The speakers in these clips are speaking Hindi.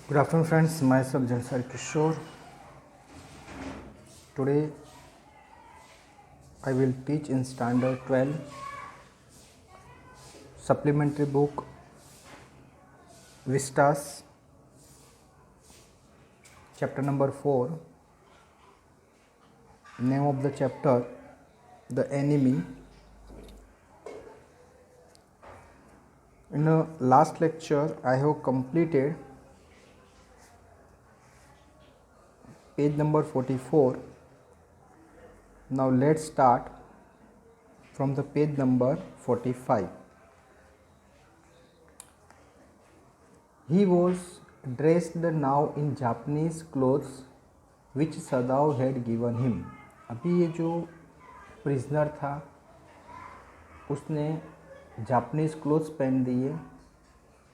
Good afternoon, friends. Myself Jalsar Kishore. Today I will teach in Standard 12 supplementary book Vistas, chapter number 4. Name of the chapter The Enemy. In the last lecture, I have completed page number 44. Now let's start from the page number 45. He was dressed now in Japanese clothes which Sadao had given him. अभी ये जो प्रिजनर था उसने जापानीज़ क्लोथ्स पहन दिए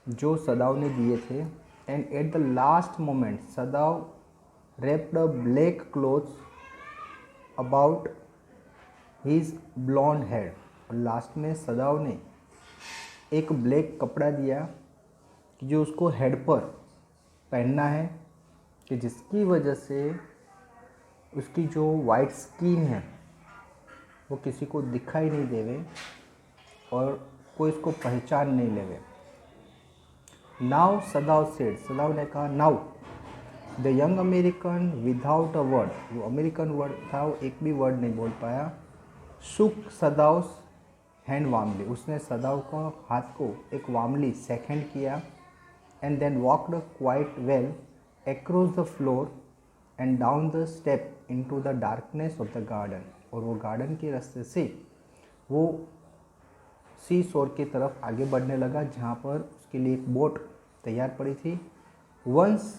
जो सदाव ने दिए थे. And at the last moment सदाव wrapped a black clothes about his blonde hair. और लास्ट में सदाव ने एक ब्लैक कपड़ा दिया कि जो उसको हेड पर पहनना है कि जिसकी वजह से उसकी जो वाइट स्किन है वो किसी को दिखाई नहीं देवे और कोई इसको पहचान नहीं लेवे. नाउ सदाव सेड, सदाव ने कहा now the young American without a word, वो अमेरिकन वर्ड था वो एक भी वर्ड नहीं बोल पाया. शुक सदाव हैंड वार्मली, उसने सदाव को हाथ को एक वार्मली सेकंड किया. And then walked quite well across the floor and down the step into the darkness of the garden. और वो गार्डन के रास्ते से वो सी शोर की तरफ आगे बढ़ने लगा जहाँ पर उसके लिए एक बोट तैयार पड़ी थी. Once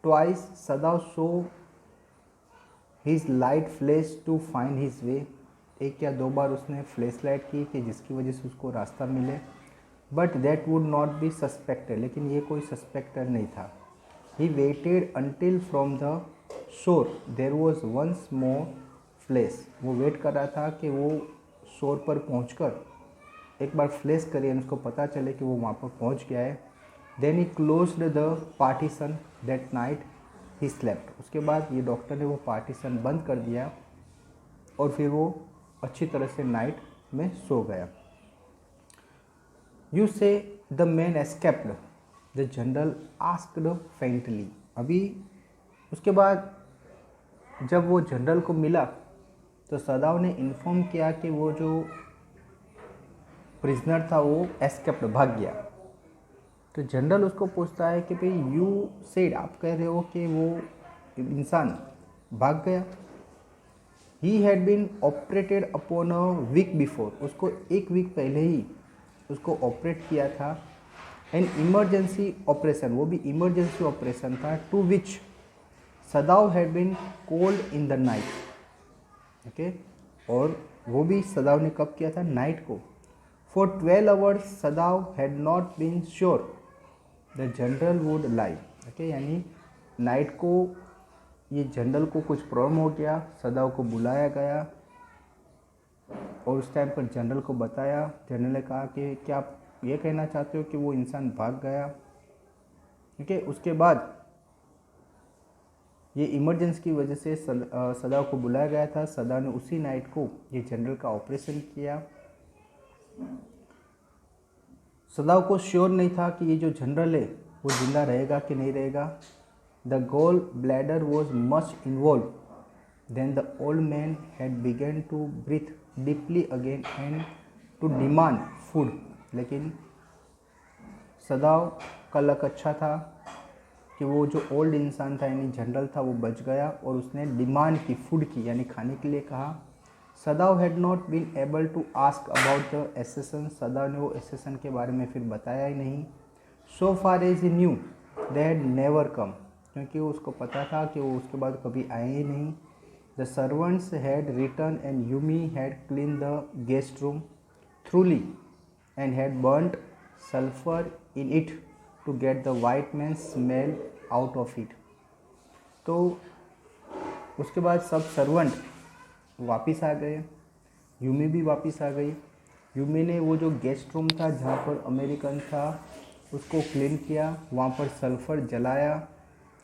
twice Sadao saw his light flash to find his way, एक या दो बार उसने फ्लैश लाइट की कि जिसकी वजह से उसको रास्ता मिले. But that would not be suspected, लेकिन ये कोई सस्पेक्टेड नहीं था. He waited until from the shore there was once more flash, वो वेट कर रहा था कि वो शोर पर पहुंचकर एक बार फ्लैश करिए उसको पता चले कि वो वहाँ पर पहुँच गया है. Then he closed the partition that night he slept, उसके बाद ये डॉक्टर ने वो पार्टीशन बंद कर दिया और फिर वो अच्छी तरह से नाइट में सो गया. यू से the man escaped, the general asked faintly. अभी उसके बाद जब वो जनरल को मिला तो सदाव ने इन्फॉर्म किया कि वो जो प्रिजनर था वो एस्केप्ड, भाग गया. तो जनरल उसको पूछता है कि भाई यू सेड, आप कह रहे हो कि वो इंसान भाग गया. He had been operated upon a week before, उसको एक वीक पहले ही उसको ऑपरेट किया था. एन इमरजेंसी ऑपरेशन, वो भी इमरजेंसी ऑपरेशन था. To which Sadao had been called in the night. Okay, और वो भी सदाव ने कब किया था? नाइट को. For 12 hours Sadao had not been sure the general would live. Okay, यानी नाइट को ये जनरल को कुछ प्रॉब्लम हो गया, सदाव को बुलाया गया और उस टाइम पर जनरल को बताया. जनरल ने कहा कि क्या आप ये कहना चाहते हो कि वो इंसान भाग गया? ओके, उसके बाद ये इमरजेंसी की वजह से सदाव को बुलाया गया था. सदाव ने उसी नाइट को ये जनरल का ऑपरेशन किया. सदाव को श्योर नहीं था कि ये जो जनरल है वो जिंदा रहेगा कि नहीं रहेगा. The gall bladder was much involve. Then the old man had begun to breathe deeply again and to demand food. लेकिन सदाव का लक अच्छा था कि वो जो ओल्ड इंसान था यानी जनरल था वो बच गया और उसने डिमांड की, फूड की, यानी खाने के लिए कहा. Sadao had not been able to ask about the assassin, Sadao ने वो एसेसन के बारे में फिर बताया ही नहीं. So far as he knew they had never come, क्योंकि उसको पता था कि वो उसके बाद कभी आए ही नहीं. The servants had return and Yumi had clean the guest room thoroughly and had burned sulphur in it to get the white man smell out of it. तो उसके बाद सब सर्वेंट वापस आ गए, यूमी भी वापस आ गई. यूमी ने वो जो गेस्ट रूम था जहाँ पर अमेरिकन था उसको क्लीन किया, वहाँ पर सल्फ़र जलाया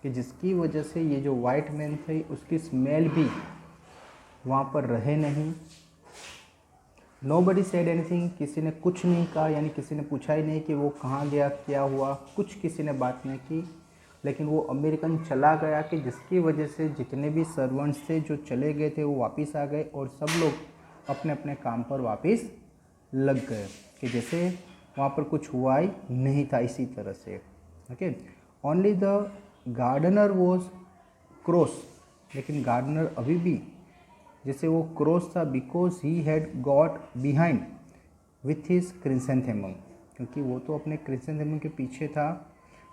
कि जिसकी वजह से ये जो वाइट मैन थे उसकी स्मेल भी वहाँ पर रहे नहीं। नोबडी सेड एनीथिंग, किसी ने कुछ नहीं कहा, यानी किसी ने पूछा ही नहीं कि वो कहाँ गया, क्या हुआ, कुछ किसी ने बात नहीं की। लेकिन वो अमेरिकन चला गया कि जिसकी वजह से जितने भी सर्वेंट्स थे जो चले गए थे वो वापस आ गए और सब लोग अपने अपने काम पर वापस लग गए कि जैसे वहाँ पर कुछ हुआ ही नहीं था। इसी तरह से okay, only the gardener was cross, लेकिन गार्डनर अभी भी जैसे वो क्रॉस था because he had got behind with his chrysanthemum, क्योंकि वो तो अपने क्रिसेंथेमम के पीछे था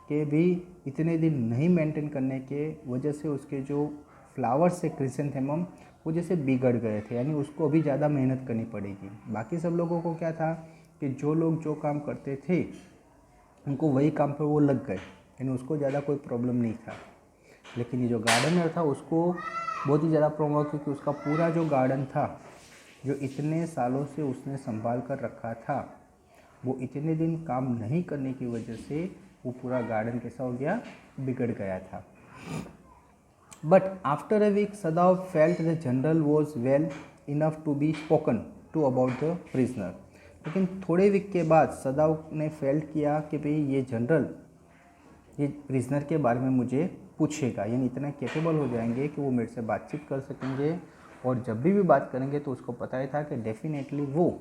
कि भी इतने दिन नहीं मेंटेन करने के वजह से उसके जो फ्लावर्स से क्रिसेंथेमम वो जैसे बिगड़ गए थे, यानी उसको अभी ज़्यादा मेहनत करनी पड़ेगी। बाकी सब लोगों को क्या था कि जो लोग जो काम करते थे उनको वही काम पर वो लग गए, यानी उसको ज़्यादा कोई प्रॉब्लम नहीं था। लेकिन ये जो गार्डनर था उसको बहुत ही ज़्यादा प्रॉब्लम हुआ, क्योंकि उसका पूरा जो गार्डन था जो इतने सालों से उसने संभाल कर रखा था, वो इतने दिन काम नहीं करने की वजह से वो पूरा गार्डन कैसा हो गया, बिगड़ गया था। But after a week Sadao felt the general was well enough to be spoken to about the prisoner. लेकिन थोड़े वीक के बाद सदाव ने फेल्ट किया कि भाई ये जनरल ये प्रिजनर के बारे में मुझे पूछेगा, यानी इतना कैपेबल हो जाएंगे कि वो मेरे से बातचीत कर सकेंगे, और जब भी बात करेंगे तो उसको पता ही था कि डेफिनेटली वो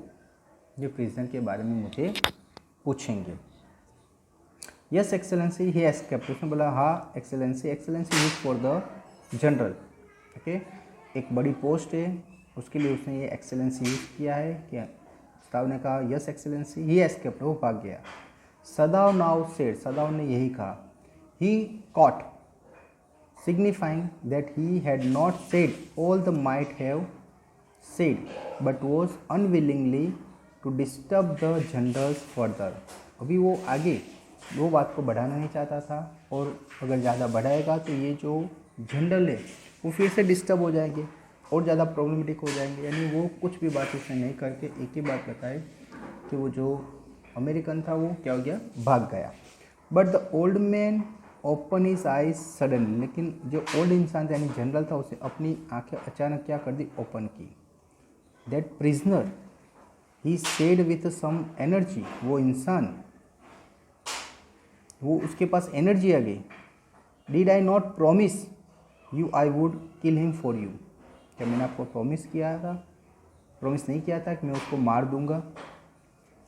जो प्रिजनर के बारे में मुझे पूछेंगे। यस एक्सेलेंसी ही एस्केप्ड, उसने बोला हाँ excellency, excellency use for the general. Okay, एक बड़ी पोस्ट है उसके लिए उसने ये एक्सेलेंसी यूज़ किया है। क्या सदाव ने कहा यस एक्सेलेंसी, ही एस्केप्ड, वो भाग गया। सदाव नाउ सेड, सदाव ने यही कहा he caught, signifying that he had not said all the might have said, but was unwillingly to disturb the generals further। अभी वो आगे वो बात को बढ़ाना नहीं चाहता था, और अगर ज़्यादा बढ़ाएगा तो ये जो जनरल है वो फिर से डिस्टर्ब हो जाएंगे और ज़्यादा प्रॉब्लमेटिक हो जाएंगे। यानी वो कुछ भी बात उसने नहीं करके एक ही बात बताई कि वो जो अमेरिकन था वो क्या हो गया, भाग गया। But the old man open his eyes suddenly, लेकिन जो ओल्ड इंसान यानी जनरल था उसे अपनी आंखें अचानक क्या कर दी, ओपन की। That prisoner he said with some energy, वो इंसान वो उसके पास एनर्जी आ गई। Did I not promise you I would kill him for you, क्या मैंने आपको प्रॉमिस नहीं किया था कि मैं उसको मार दूंगा।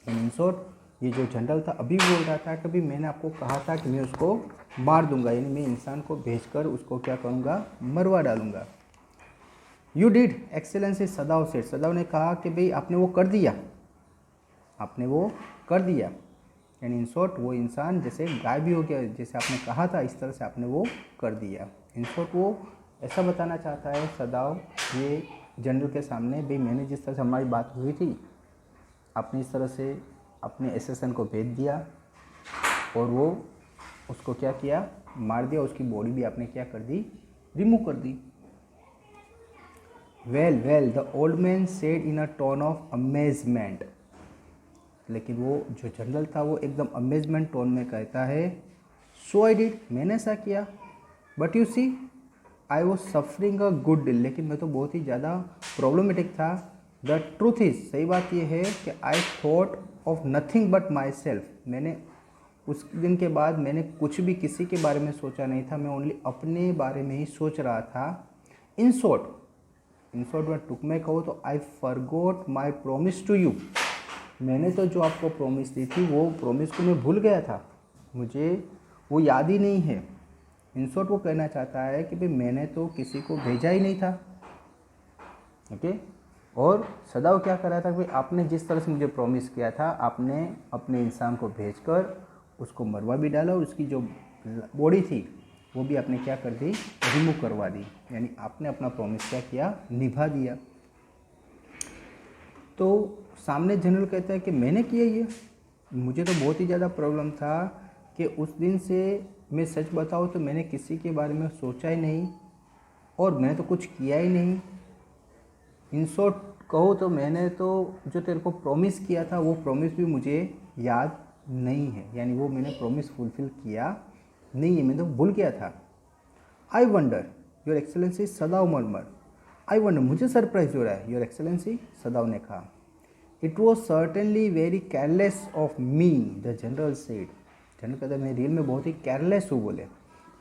इन शॉर्ट ये जो जनरल था अभी बोल रहा था कि भाई मैंने आपको कहा था कि मैं उसको मार दूंगा, यानी मैं इंसान को भेजकर उसको क्या करूंगा, मरवा डालूंगा। यू डिड एक्सेलेंसी, सदाव सेड, सदाव ने कहा कि भाई आपने वो कर दिया, यानी इन शॉर्ट वो इंसान जैसे गायब भी हो गया, जैसे आपने कहा था इस तरह से आपने वो कर दिया। इन शॉर्ट वो ऐसा बताना चाहता है सदाव ये जनरल के सामने, भाई मैंने जिस तरह से हमारी बात हुई थी आपने इस तरह से अपने असिस्टेंट को भेज दिया और वो उसको क्या किया, मार दिया, उसकी बॉडी भी आपने क्या कर दी, रिमूव कर दी। Well the old man said in a tone of amazement, लेकिन वो जो जनरल था वो एकदम अमेजमेंट टोन में कहता है, सो आई डिड, मैंने ऐसा किया, but you see I was suffering a good deal, लेकिन मैं तो बहुत ही ज़्यादा प्रॉब्लमेटिक था। द ट्रूथ इज़, सही बात यह है कि I thought of nothing but my self, मैंने उस दिन के बाद मैंने कुछ भी किसी के बारे में सोचा नहीं था, मैं ओनली अपने बारे में ही सोच रहा था। इन शॉर्ट मैं टुक में कहूँ तो I forgot my promise to you, मैंने तो जो आपको प्रॉमिस दी थी वो प्रॉमिस को मैं भूल गया था, मुझे वो याद ही नहीं है। इन शॉर्ट वो कहना चाहता है कि भाई मैंने तो किसी को भेजा ही नहीं था। ओके, और सदाव क्या कर रहा था कि आपने जिस तरह से मुझे प्रॉमिस किया था आपने अपने इंसान को भेजकर उसको मरवा भी डाला, और उसकी जो बॉडी थी वो भी आपने क्या कर दी, रिमूव करवा दी, यानी आपने अपना प्रॉमिस क्या किया, निभा दिया। तो सामने जनरल कहता है कि मैंने किया ये, मुझे तो बहुत ही ज़्यादा प्रॉब्लम था कि उस दिन से मैं सच बताऊँ तो मैंने किसी के बारे में सोचा ही नहीं और मैंने तो कुछ किया ही नहीं। इन शॉर्ट कहो तो मैंने तो जो तेरे को प्रॉमिस किया था वो प्रॉमिस भी मुझे याद नहीं है, यानी वो मैंने प्रॉमिस फुलफिल किया नहीं है, मैं तो भूल गया था। I wonder your excellency, Sadao murmured. I wonder, मुझे सरप्राइज हो रहा है, योर एक्सेलेंसी, सदाव ने कहा। It was certainly very careless of me, the general said. General कहता है मैं रियल में बहुत ही केयरलेस हूँ, बोले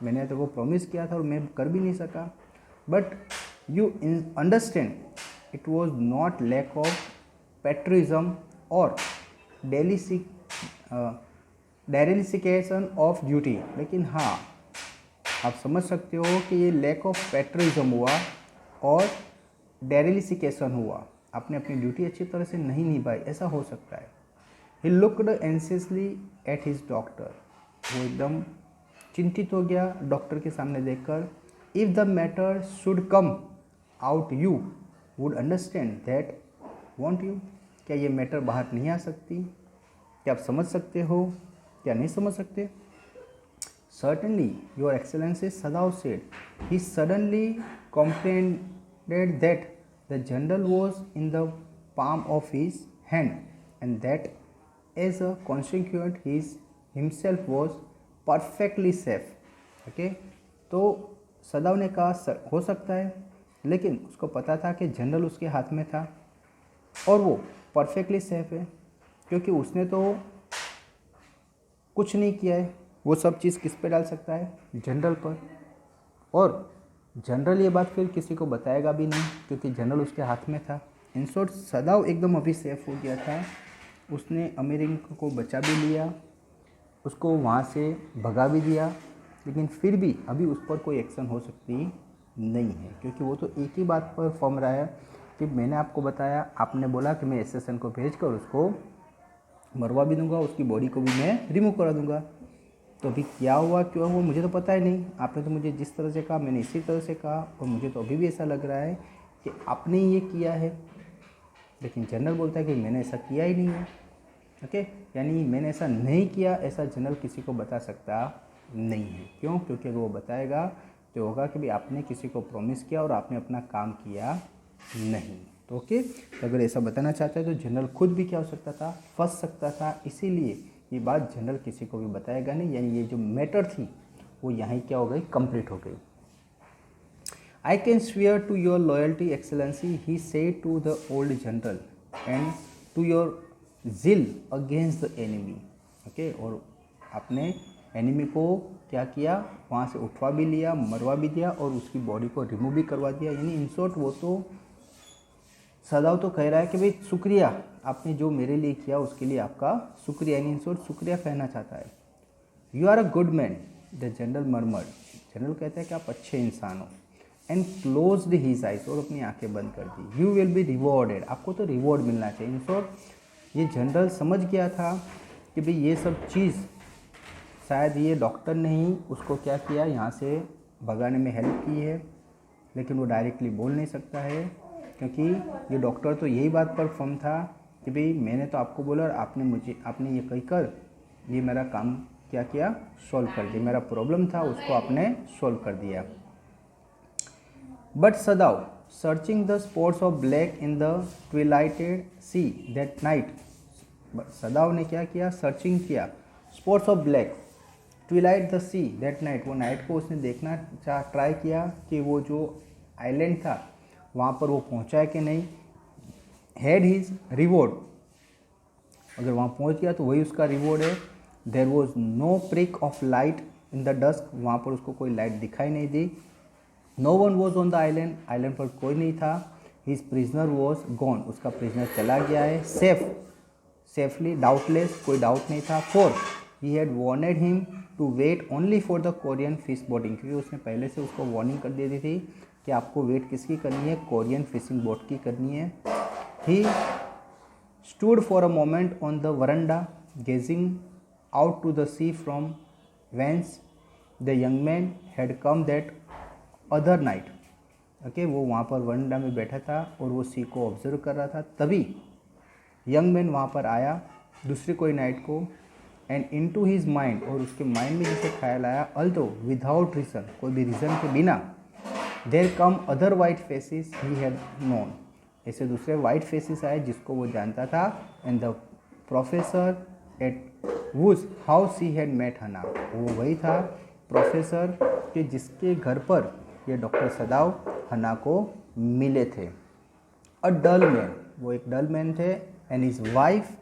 मैंने तो वो प्रॉमिस किया था और मैं कर भी नहीं सका। But you understand it was not lack of patriotism or dereliction of duty. लेकिन हाँ, आप समझ सकते हो कि ये लैक ऑफ पेट्रिज्म हुआ और डेरिलिसिकेशन हुआ, आपने अपनी ड्यूटी अच्छी तरह से नहीं निभाई, ऐसा हो सकता है। He looked anxiously at his doctor, वो एकदम चिंतित हो गया डॉक्टर के सामने देखकर। If the matter should come out you would understand that won't you, क्या ये मैटर बाहर नहीं आ सकती, क्या आप समझ सकते हो, क्या नहीं समझ सकते। Certainly, Your Excellency, Sadav said. He suddenly comprehended that the general was in the palm of his hand, and that as a consequence, he himself was perfectly safe. Okay? तो सदाव ने कहा हो सकता है, लेकिन उसको पता था कि जनरल उसके हाथ में था और वो परफेक्टली सेफ है, क्योंकि उसने तो कुछ नहीं किया है। वो सब चीज़ किस पे डाल सकता है, जनरल पर, और जनरल ये बात फिर किसी को बताएगा भी नहीं, क्योंकि जनरल उसके हाथ में था। इन शॉर्ट सदाव एकदम अभी सेफ हो गया था, उसने अमीरिंग को बचा भी लिया, उसको वहाँ से भगा भी दिया, लेकिन फिर भी अभी उस पर कोई एक्शन हो सकती नहीं है, क्योंकि वो तो एक ही बात पर फॉर्म रहा है कि मैंने आपको बताया, आपने बोला कि मैं एसएसएन को भेज कर उसको मरवा भी दूंगा, उसकी बॉडी को भी मैं रिमूव करा दूंगा। तो अभी क्या हुआ क्यों हुआ मुझे तो पता ही नहीं, आपने तो मुझे जिस तरह से कहा मैंने इसी तरह से कहा, और मुझे तो अभी भी ऐसा लग रहा है कि आपने ही ये किया है। लेकिन जनरल बोलता है कि मैंने ऐसा किया ही नहीं है। ओके, यानी मैंने ऐसा नहीं किया, ऐसा जनरल किसी को बता सकता नहीं है। क्यों? क्योंकि अगर वो बताएगा तो होगा कि भाई आपने किसी को प्रॉमिस किया और आपने अपना काम किया नहीं। तो ओके, तो अगर ऐसा बताना चाहता है तो जनरल खुद भी क्या हो सकता था, फंस सकता था, इसीलिए ये बात जनरल किसी को भी बताएगा नहीं, यानी ये जो मैटर थी वो यहाँ क्या हो गई, कंप्लीट हो गई। I can swear to your loyalty excellency, he said to the old general, and to your zeal against the enemy. Okay, और आपने एनिमी को क्या किया, वहाँ से उठवा भी लिया, मरवा भी दिया और उसकी बॉडी को रिमूव भी करवा दिया। यानी इन शॉर्ट वो तो सदाव तो कह रहा है कि भाई शुक्रिया, आपने जो मेरे लिए किया उसके लिए आपका शुक्रिया, यानी इन शॉर्ट शुक्रिया कहना चाहता है। You are a good man, the general murmured, general कहता है कि आप अच्छे इंसान हो। एंड क्लोज्ड हिज आइज, और अपनी आंखें बंद कर दी। यू विल बी रिवॉर्डेड, आपको तो रिवॉर्ड मिलना चाहिए। इन शॉर्ट ये जनरल समझ गया था कि भाई ये सब चीज़ शायद ये डॉक्टर ने ही उसको क्या किया, यहाँ से भगाने में हेल्प की है, लेकिन वो डायरेक्टली बोल नहीं सकता है, क्योंकि ये डॉक्टर तो यही बात पर फर्म था कि भाई मैंने तो आपको बोला और आपने ये कहकर ये मेरा काम क्या किया, सॉल्व कर दिया, मेरा प्रॉब्लम था उसको आपने सॉल्व कर दिया। But Sadao searching the spots of black in the twilighted sea that night, Sadao ने क्या किया, सर्चिंग किया spots of black twilight the sea that night, वो नाइट को उसने देखना ट्राई किया कि वो जो आइलैंड था वहाँ पर वो पहुँचा है कि नहीं। हैड हिज रिवॉर्ड, अगर वहाँ पहुँच गया तो वही उसका रिवॉर्ड है। There was no prick of light in the dusk, वहाँ पर उसको कोई लाइट दिखाई नहीं दी। No one was on the island, island पर कोई नहीं था। हिज प्रिजनर वॉज गॉन, उसका प्रिजनर चला गया है। सेफली डाउटलेस, कोई डाउट नहीं था। For he had warned him to wait only for the Korean fish boating, क्योंकि उसने पहले से उसको वार्निंग कर दी थी कि आपको वेट किसकी करनी है, कोरियन फिशिंग बोट की करनी है। He stood for a moment on the veranda gazing out to the sea from whence the young man had come that other night. Okay, वो वहाँ पर वरंडा में बैठा था और वो सी को ऑब्जर्व कर रहा था, तभी यंग मैन वहाँ पर आया दूसरी कोई नाइट को। And into his mind, और उसके माइंड में जैसे ख्याल आया, अल्दो विदाउट रीज़न, कोई भी रीज़न के बिना, there came other white faces he had known, ऐसे दूसरे वाइट फेसिस आए जिसको वो जानता था। And the professor at whose house he had met Hana, वो वही था प्रोफेसर कि जिसके घर पर ये डॉक्टर सदाव हना को मिले थे। अ डल मैन, वो एक डल मैन थे। And his wife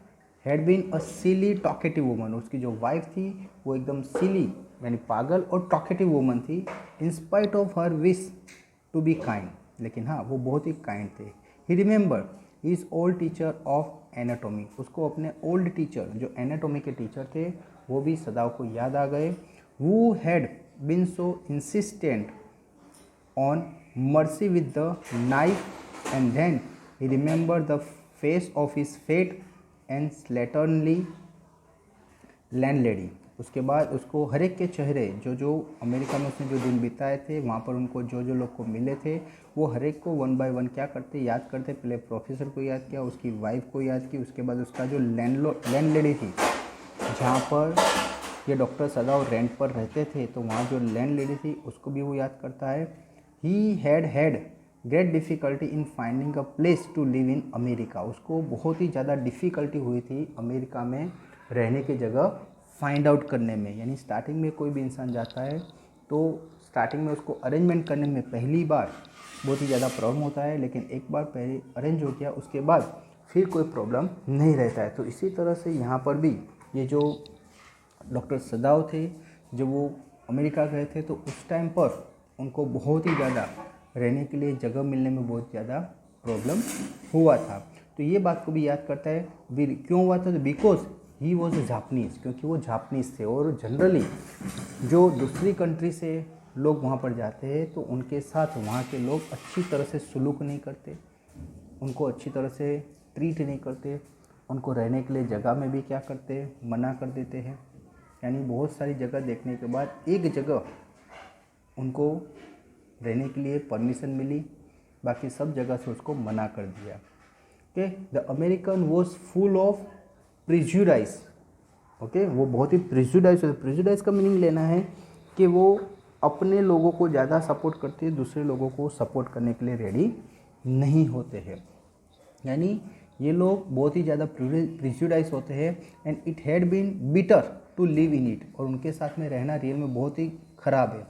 had been a silly talkative woman, उसकी जो वाइफ थी वो एकदम सिली यानी पागल और टॉकेटिव वुमन थी। In spite of her wish to be kind, लेकिन हाँ वो बहुत ही काइंड थे। He remembered his old teacher of anatomy, उसको अपने ओल्ड टीचर जो एनाटॉमी के टीचर थे वो भी सदाव को याद आ गए। who had been so insistent on mercy with the knife, and then he remembered the face of his fate and slatternly landlady. उसके बाद उसको हर एक के चेहरे जो जो अमेरिका में उसने जो दिन बिताए थे वहाँ पर उनको जो जो लोग को मिले थे वो हर एक को वन बाय वन क्या करते याद करते। पहले प्रोफेसर को याद किया, उसकी वाइफ को याद की, उसके बाद उसका जो लैंडलेडी थी जहाँ पर ये डॉक्टर सदाव रेंट पर रहते थे तो वहाँ जो लैंडलेडी थी उसको भी वो याद करता है। He had great difficulty in finding a place to live in America, उसको बहुत ही ज़्यादा डिफ़िकल्टी हुई थी अमेरिका में रहने की जगह फाइंड आउट करने में। यानी स्टार्टिंग में कोई भी इंसान जाता है तो स्टार्टिंग में उसको अरेंजमेंट करने में पहली बार बहुत ही ज़्यादा प्रॉब्लम होता है, लेकिन एक बार पहले अरेंज हो गया उसके बाद फिर कोई प्रॉब्लम नहीं रहता है। तो इसी तरह से यहाँ पर भी ये जो डॉक्टर सदाव थे जब वो अमेरिका गए थे तो उस टाइम पर उनको बहुत ही ज़्यादा रहने के लिए जगह मिलने में बहुत ज़्यादा प्रॉब्लम हुआ था। तो ये बात को भी याद करता है। क्यों हुआ था? तो because he was a Japanese, क्योंकि वो जापनीज़ थे और जनरली जो दूसरी कंट्री से लोग वहाँ पर जाते हैं तो उनके साथ वहाँ के लोग अच्छी तरह से सलूक नहीं करते, उनको अच्छी तरह से ट्रीट नहीं करते, उनको रहने के लिए जगह में भी क्या करते हैं, मना कर देते हैं। यानी बहुत सारी जगह देखने के बाद एक जगह उनको रहने के लिए परमिशन मिली, बाकी सब जगह से उसको मना कर दिया। Okay, the American was full of prejudice. Okay, वो बहुत ही प्रिजुडाइज होते। प्रिजुडाइज का मीनिंग लेना है कि वो अपने लोगों को ज़्यादा सपोर्ट करते हैं, दूसरे लोगों को सपोर्ट करने के लिए रेडी नहीं होते हैं। यानी ये लोग बहुत ही ज़्यादा प्रिजुडाइज होते हैं। And it had been bitter to live in it, और उनके साथ में रहना रियल में बहुत ही ख़राब है,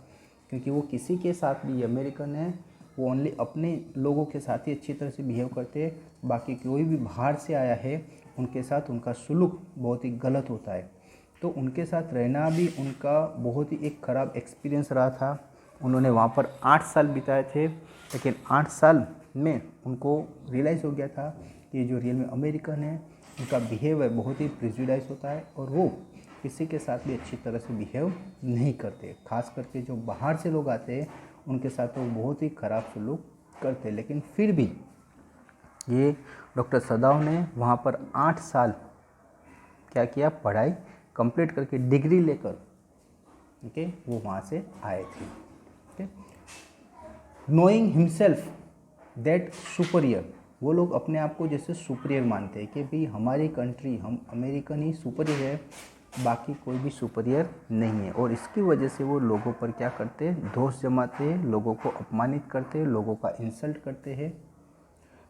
क्योंकि वो किसी के साथ भी अमेरिकन है वो ओनली अपने लोगों के साथ ही अच्छी तरह से बिहेव करते हैं, बाकी कोई भी बाहर से आया है उनके साथ उनका सुलूक बहुत ही गलत होता है। तो उनके साथ रहना भी उनका बहुत ही एक ख़राब एक्सपीरियंस रहा था। उन्होंने वहाँ पर 8 साल बिताए थे, लेकिन 8 साल में उनको रियलाइज़ हो गया था कि जो रियल में अमेरिकन है उनका बिहेवियर बहुत ही प्रिजुडाइज होता है और वो किसी के साथ भी अच्छी तरह से बिहेव नहीं करते। खास करके जो बाहर से लोग आते हैं उनके साथ तो बहुत ही ख़राब सलूक करते। लेकिन फिर भी ये डॉक्टर सदाव ने वहाँ पर 8 साल क्या किया, पढ़ाई कंप्लीट करके डिग्री लेकर ओके वो वहाँ से आए थे। Okay, knowing himself that superior, वो लोग अपने आप को जैसे सुपरियर मानते हैं कि भाई हमारी कंट्री, हम अमेरिकन ही सुपरियर है, बाकी कोई भी सुपरियर नहीं है। और इसकी वजह से वो लोगों पर क्या करते हैं, दोष जमाते हैं, लोगों को अपमानित करते हैं, लोगों का इंसल्ट करते हैं।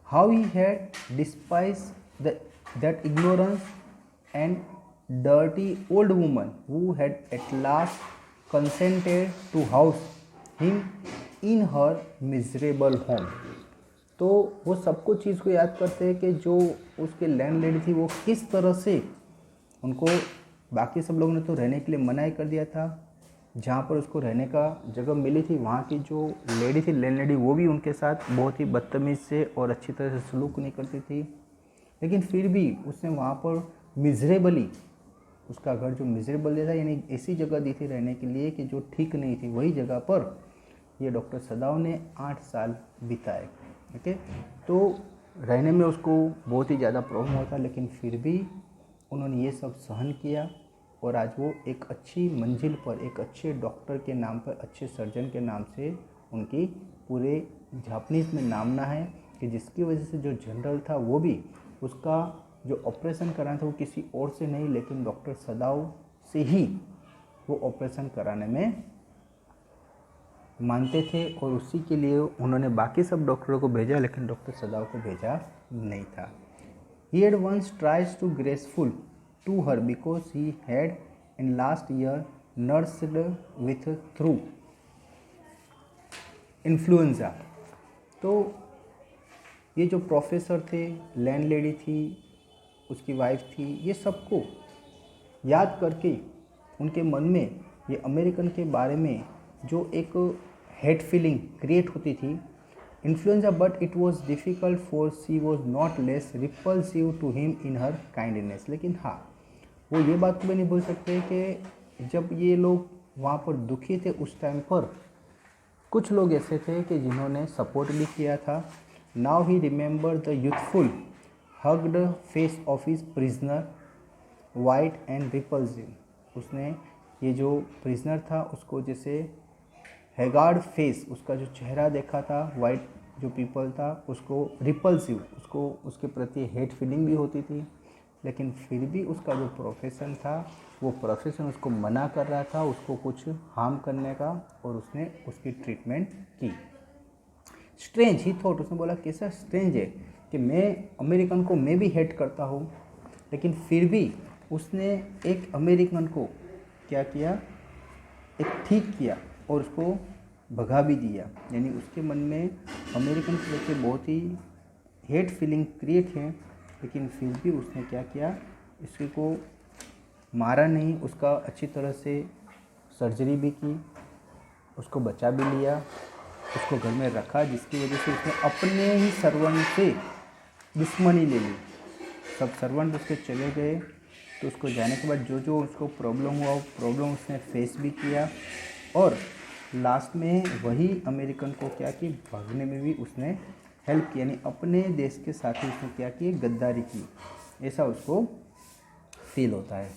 How he had despised that ignorance and dirty old woman who had at last consented to house him in her miserable home. तो वो सबको चीज़ को याद करते हैं कि जो उसके लैंडलेडी थी वो किस तरह से उनको, बाकी सब लोगों ने तो रहने के लिए मना ही कर दिया था, जहाँ पर उसको रहने का जगह मिली थी वहाँ की जो लेडी थी लैंडलेडी वो भी उनके साथ बहुत ही बदतमीज़ से और अच्छी तरह से सलूक नहीं करती थी। लेकिन फिर भी उसने वहाँ पर मिजरेबली, उसका घर जो मिजरेबल था यानी ऐसी जगह दी थी रहने के लिए कि जो ठीक नहीं थी, वही जगह पर ये डॉक्टर सदाव ने 8 साल बिताए। ओके, तो रहने में उसको बहुत ही ज़्यादा प्रॉब्लम होता, लेकिन फिर भी उन्होंने ये सब सहन किया और आज वो एक अच्छी मंजिल पर, एक अच्छे डॉक्टर के नाम पर, अच्छे सर्जन के नाम से उनकी पूरे जापानीज़ में नामना है कि जिसकी वजह से जो जनरल था वो भी उसका जो ऑपरेशन कराना था वो किसी और से नहीं लेकिन डॉक्टर सदाव से ही वो ऑपरेशन कराने में मानते थे। और उसी के लिए उन्होंने बाकी सब डॉक्टरों को भेजा लेकिन डॉक्टर सदाव को भेजा नहीं था। He had once tried to graceful to her because he had in last year nursed with through influenza. तो ये जो प्रोफेसर थे, लैंडलेडी थी, उसकी वाइफ थी, ये सबको याद करके उनके मन में ये अमेरिकन के बारे में जो एक हेट फीलिंग क्रिएट होती थी, influenza, but it was difficult for she was not less repulsive to him in her kindness. लेकिन हाँ, वो ये बात भी नहीं भूल सकते कि जब ये लोग वहाँ पर दुखी थे उस टाइम पर कुछ लोग ऐसे थे कि जिन्होंने सपोर्ट भी किया था। Now he remember the youthful hugged face of his prisoner white and repulsive. उसने ये जो प्रिजनर था उसको जैसे हैगार्ड फेस, उसका जो चेहरा देखा था, वाइट जो पीपल था उसको रिपल्सिव, उसको उसके प्रति हेट फीलिंग भी होती थी। लेकिन फिर भी उसका जो प्रोफेशन था वो प्रोफेशन उसको मना कर रहा था उसको कुछ हार्म करने का, और उसने उसकी ट्रीटमेंट की। स्ट्रेंज ही थॉट, उसने बोला कैसा स्ट्रेंज है कि मैं अमेरिकन को मैं भी हेट करता हूँ, लेकिन फिर भी उसने एक अमेरिकन को क्या किया, एक ठीक किया और उसको भगा भी दिया। यानी उसके मन में अमेरिकन के प्रति बहुत ही हेट फीलिंग क्रिएट है, लेकिन फिर भी उसने क्या किया, इसी को मारा नहीं, उसका अच्छी तरह से सर्जरी भी की, उसको बचा भी लिया, उसको घर में रखा, जिसकी वजह से उसने अपने ही सर्वेंट से दुश्मनी ले ली। सब सर्वेंट उसके चले गए, तो उसको जाने के बाद जो जो उसको प्रॉब्लम हुआ वो प्रॉब्लम उसने फेस भी किया, और लास्ट में वही अमेरिकन को क्या कि भागने में भी उसने हेल्प की। यानी अपने देश के साथ ही उसने क्या की, गद्दारी की, ऐसा उसको फील होता है।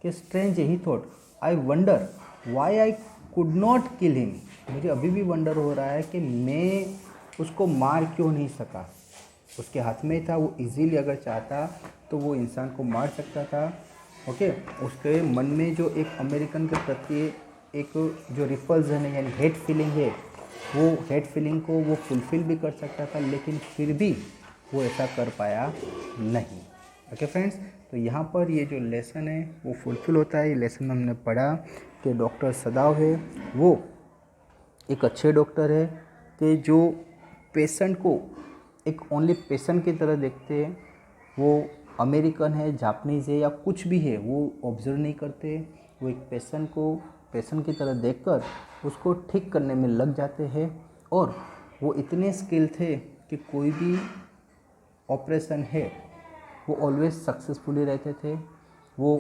कि strange he thought, I wonder why I could not kill him. मुझे अभी भी वंडर हो रहा है कि मैं उसको मार क्यों नहीं सका। उसके हाथ में था, वो इजीली अगर चाहता तो वो इंसान को मार सकता था। ओके, उसके मन में जो एक अमेरिकन के प्रति एक जो रिपल्सन है यानी हेट फीलिंग है, वो हेट फीलिंग को वो फुलफ़िल भी कर सकता था, लेकिन फिर भी वो ऐसा कर पाया नहीं। ओके फ्रेंड्स, तो यहाँ पर ये जो लेसन है वो फुलफ़िल होता है। ये लेसन में हमने पढ़ा कि डॉक्टर सदाव है वो एक अच्छे डॉक्टर है कि जो पेशेंट को एक ओनली पेशेंट की तरह देखते हैं। वो अमेरिकन है, जापानीज़ है या कुछ भी है, वो ऑब्जर्व नहीं करते, वो एक पेशेंट को पेशेंट की तरह देखकर उसको ठीक करने में लग जाते हैं। और वो इतने स्किल थे कि कोई भी ऑपरेशन है वो ऑलवेज सक्सेसफुली रहते थे। वो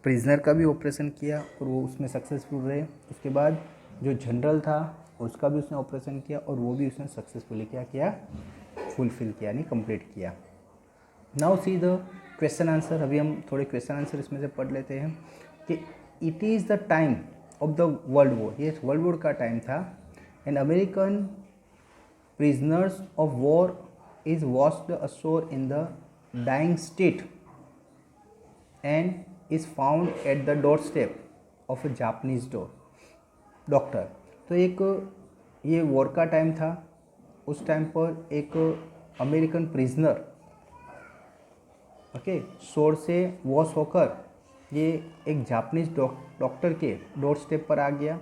प्रिजनर का भी ऑपरेशन किया और वो उसमें सक्सेसफुल रहे। उसके बाद जो जनरल था उसका भी उसने ऑपरेशन किया और वो भी उसने सक्सेसफुली क्या किया, फुलफिल किया, यानी कंप्लीट किया। Now see the question answer. अभी हम थोड़े क्वेश्चन आंसर इसमें से पढ़ लेते हैं कि it is the time of the world war. ये वर्ल्ड वॉर का टाइम था। And American prisoners of war is washed ashore in the dying state and is found at the door step of a Japanese doctor. तो एक ये वॉर का टाइम था। उस टाइम पर एक अमेरिकन प्रिजनर शोर से वॉश होकर ये एक जापानीज डॉक्टर के डोर स्टेप पर आ गया।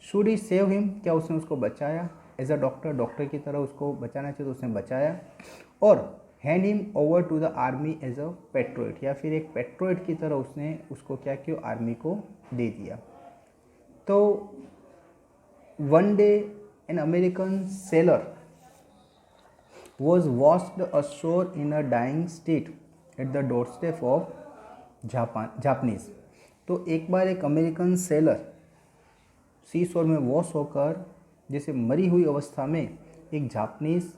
शुड ही सेव हिम, क्या उसने उसको बचाया? एज अ डॉक्टर की तरह उसको बचाना चाहिए तो उसने बचाया। Or hand him over to the army as a patriot, या फिर एक पेट्रोइट की तरह उसने उसको क्या किया, आर्मी को दे दिया। तो one day an American seller was washed ashore in a dying state at the doorstep of Japanese. तो एक बार एक अमेरिकन सेलर सी शोर में वॉश होकर जैसे मरी हुई अवस्था में एक जापानीज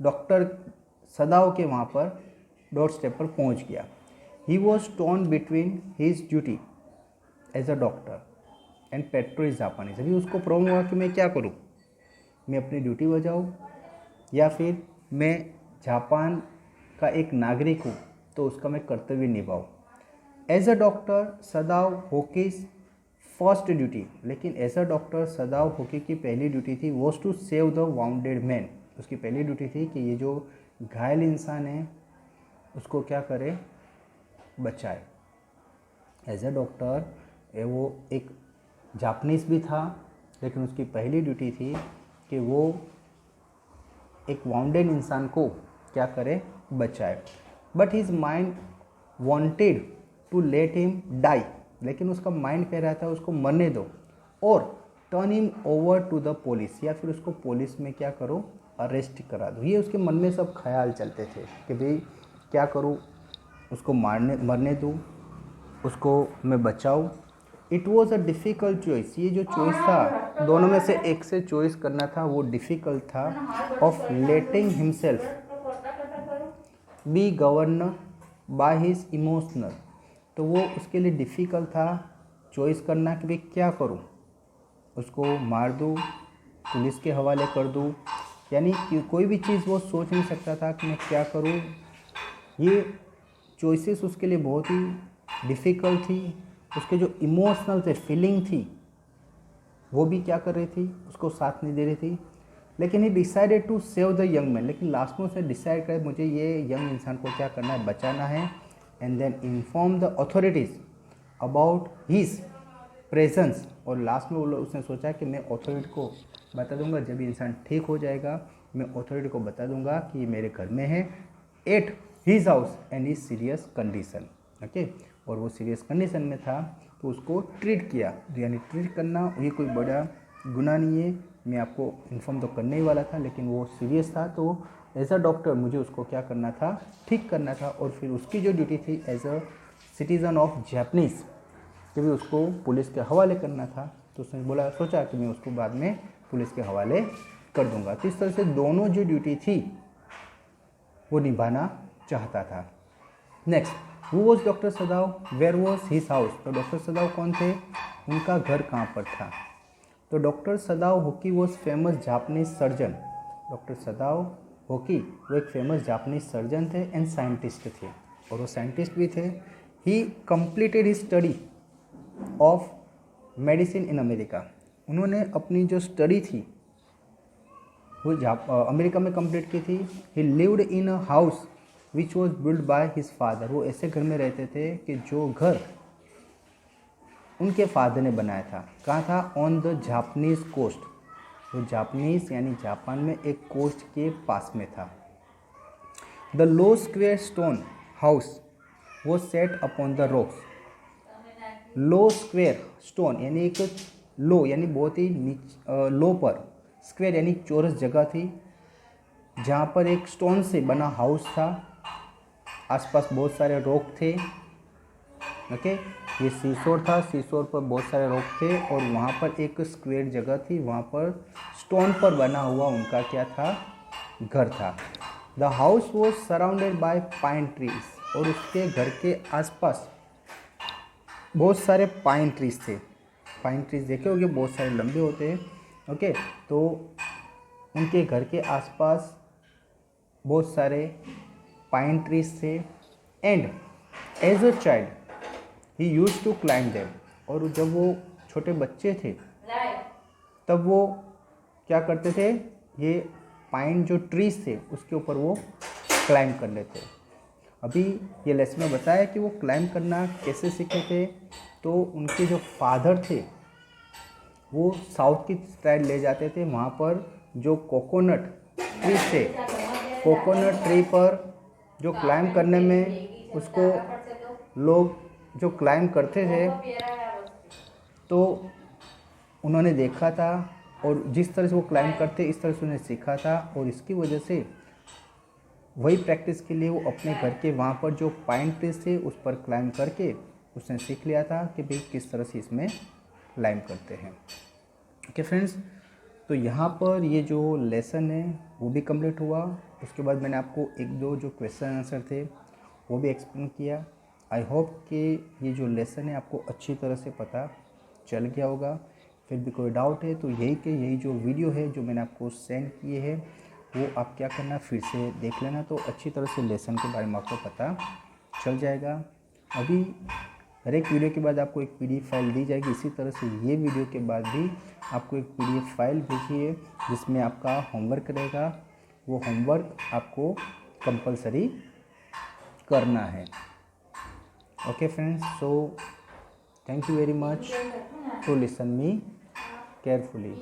डॉक्टर सदाओ के वहाँ पर डोर स्टेप पर पहुँच गया। He was torn between his duty as a doctor and patriotism Japanese. अभी उसको प्रॉब्लम हुआ कि मैं क्या करूँ, मैं अपनी ड्यूटी बजाऊँ या फिर मैं जापान का एक नागरिक हूँ तो उसका मैं कर्तव्य निभाऊँ। As a doctor Sadao Hoki's first duty, लेकिन as a doctor Sadao Hoki की पहली ड्यूटी थी was to save the wounded man. उसकी पहली ड्यूटी थी कि ये जो घायल इंसान है उसको क्या करे, बचाए। एज ए डॉक्टर वो एक जापानीज़ भी था, लेकिन उसकी पहली ड्यूटी थी कि वो एक वाउंडेड इंसान को क्या करे, बचाए। But his mind wanted to let him die, लेकिन उसका माइंड कह रहा था उसको मरने दो और turn him over to the police, या फिर उसको पुलिस में क्या करो, अरेस्ट करा दो। ये उसके मन में सब ख्याल चलते थे कि भाई क्या करूँ, उसको मरने दूँ, उसको मैं बचाऊँ। It was a difficult choice. ये जो चॉइस था, दोनों में से एक से चॉइस करना था, वो डिफ़िकल्ट था। Of letting himself be govern by his emotional, तो वो उसके लिए डिफ़िकल्ट था चॉइस करना कि भाई क्या करूँ, उसको मार दूँ, पुलिस के हवाले कर दूँ, यानी कि कोई भी चीज़ वो सोच नहीं सकता था कि मैं क्या करूँ। ये चॉइसेस उसके लिए बहुत ही डिफ़िकल्ट थी। उसके जो इमोशनल थे, फीलिंग थी, वो भी क्या कर रही थी, उसको साथ नहीं दे रही थी। लेकिन he decided to save the young man, लेकिन लास्ट में उसने डिसाइड कर मुझे ये यंग इंसान को क्या करना है, बचाना है। And then inform the authorities about his presence, और लास्ट में उसने सोचा कि मैं अथॉरिटी को बता दूंगा, जब ये इंसान ठीक हो जाएगा मैं अथॉरिटी को बता दूंगा कि ये मेरे घर में है, at his house and is serious condition. Okay, और वो सीरियस कंडीशन में था तो उसको ट्रीट किया। यानी ट्रीट करना ये कोई बड़ा गुनाह नहीं है, मैं आपको इन्फॉर्म तो करने ही वाला था, लेकिन वो सीरियस था तो एज अ डॉक्टर मुझे उसको क्या करना था, ठीक करना था। और फिर उसकी जो ड्यूटी थी as a citizen of Japanese, कि भी उसको पुलिस के हवाले करना था, तो उसने सोचा कि मैं उसको बाद में पुलिस के हवाले कर दूंगा। तो इस तरह से दोनों जो ड्यूटी थी वो निभाना चाहता था। Next, who was doctor Sadao, where was his house, तो डॉक्टर सदाव कौन थे, उनका घर कहाँ पर था। तो doctor Sadao Hoki was famous Japanese surgeon. Doctor Sadao Hoki वो एक फेमस जापानीज सर्जन थे एंड साइंटिस्ट थे, और वो साइंटिस्ट भी थे। He completed his study of medicine in America, उन्होंने अपनी जो स्टडी थी वो अमेरिका में कंप्लीट की थी। ही lived in a house which was build by his father, वो ऐसे घर में रहते थे कि जो घर उनके फादर ने बनाया था। कहाँ था, ऑन द जापानीज कोस्ट, वो जापानीज यानी जापान में एक कोस्ट के पास में था। The low square stone house was set upon the rocks, low square stone यानी एक लो यानी बहुत ही लो पर, स्क्वेयर यानी चौरस जगह थी जहाँ पर एक स्टोन से बना हाउस था, आसपास बहुत सारे रॉक थे। ओके, ये सीशोर था, सीशोर पर बहुत सारे रॉक थे और वहाँ पर एक स्क्वेयर जगह थी, वहाँ पर स्टोन पर बना हुआ उनका क्या था, घर था। The house was surrounded by pine trees, और उसके घर के आसपास बहुत सारे पाइन ट्रीज थे। पाइन ट्रीज देखे होंगे, बहुत सारे लंबे होते हैं। ओके, तो उनके घर के आसपास बहुत सारे पाइन ट्रीज थे। And as a child he use to climb them, और जब वो छोटे बच्चे थे तब वो क्या करते थे, ये पाइन जो ट्रीज थे उसके ऊपर वो क्लाइंब कर लेते। अभी ये लेसन में बताया कि वो क्लाइंब करना कैसे सीखे थे। तो उनके जो फादर थे वो साउथ की साइड ले जाते थे, वहाँ पर जो कोकोनट ट्री थे, कोकोनट ट्री पर जो क्लाइंब करने में उसको लोग जो क्लाइंब करते थे तो उन्होंने देखा था, और जिस तरह से वो क्लाइंब करते इस तरह से उन्हें सीखा था, और इसकी वजह से वही प्रैक्टिस के लिए वो अपने घर के वहाँ पर जो पाइन ट्रीज थे उस पर क्लाइंब करके उसने सीख लिया था कि भाई किस तरह से इसमें क्लाइंब करते हैं। ओके फ्रेंड्स, तो यहाँ पर ये जो लेसन है वो भी कंप्लीट हुआ। उसके बाद मैंने आपको एक दो जो क्वेश्चन आंसर थे वो भी एक्सप्लेन किया। आई होप कि ये जो लेसन है आपको अच्छी तरह से पता चल गया होगा। फिर भी कोई डाउट है तो यही जो वीडियो है जो मैंने आपको सेंड किए हैं वो आप क्या करना, फिर से देख लेना, तो अच्छी तरह से लेसन के बारे में आपको पता चल जाएगा। अभी हर एक वीडियो के बाद आपको एक PDF फाइल दी जाएगी, इसी तरह से ये वीडियो के बाद भी आपको एक PDF फाइल भेजी है जिसमें आपका होमवर्क रहेगा। वो होमवर्क आपको कंपलसरी करना है। Okay friends, so thank you very much to listen me carefully.